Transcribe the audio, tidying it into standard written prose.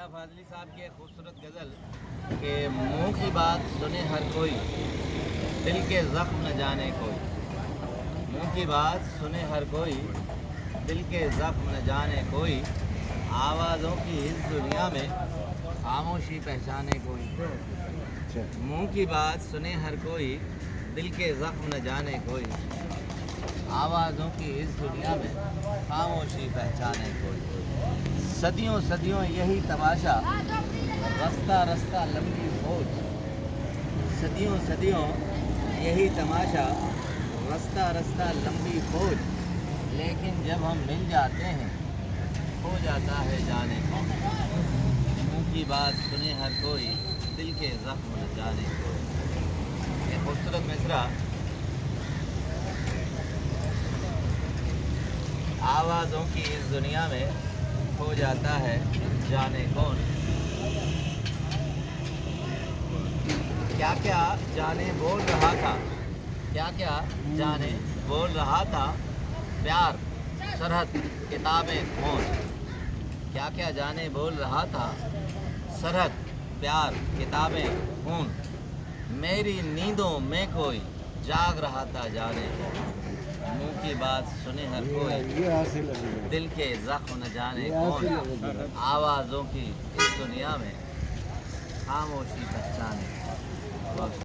ندا فاضلی صاحب کی ایک خوبصورت غزل کہ منہ کی بات سنے ہر کوئی، دل کے زخم نہ جانے کوئی۔ منہ کی بات سنے ہر کوئی، دل کے زخم نہ جانے کوئی۔ آوازوں کی اس دنیا میں خاموشی پہچانے کوئی۔ منہ کی بات سنے ہر کوئی، دل کے زخم نہ جانے کوئی۔ آوازوں کی اس دنیا میں خاموشی پہچانے کوئی۔ صدیوں صدیوں یہی تماشا، رستہ رستہ لمبی فوج۔ صدیوں صدیوں یہی تماشا، رستہ رستہ لمبی فوج۔ لیکن جب ہم مل جاتے ہیں ہو جاتا ہے جانے کون۔ منہ کی بات سنے ہر کوئی، دل کے زخم نہ جانے کوئی۔ یہ خوبصورت مصرع آوازوں کی اس دنیا میں ہو جاتا ہے جانے کون۔ کیا کیا جانے بول رہا تھا، کیا کیا جانے بول رہا تھا، پیار سرحد کتابیں کھول۔ کیا کیا جانے بول رہا تھا، سرحد پیار کتابیں خون۔ میری نیندوں میں کوئی جاگ رہا تھا جانے کون۔ منہ کی بات سنے ہر کوئی، دل کے زخم نہ جانے کون۔ آوازوں کی اس دنیا میں خاموشی پہچانے کون۔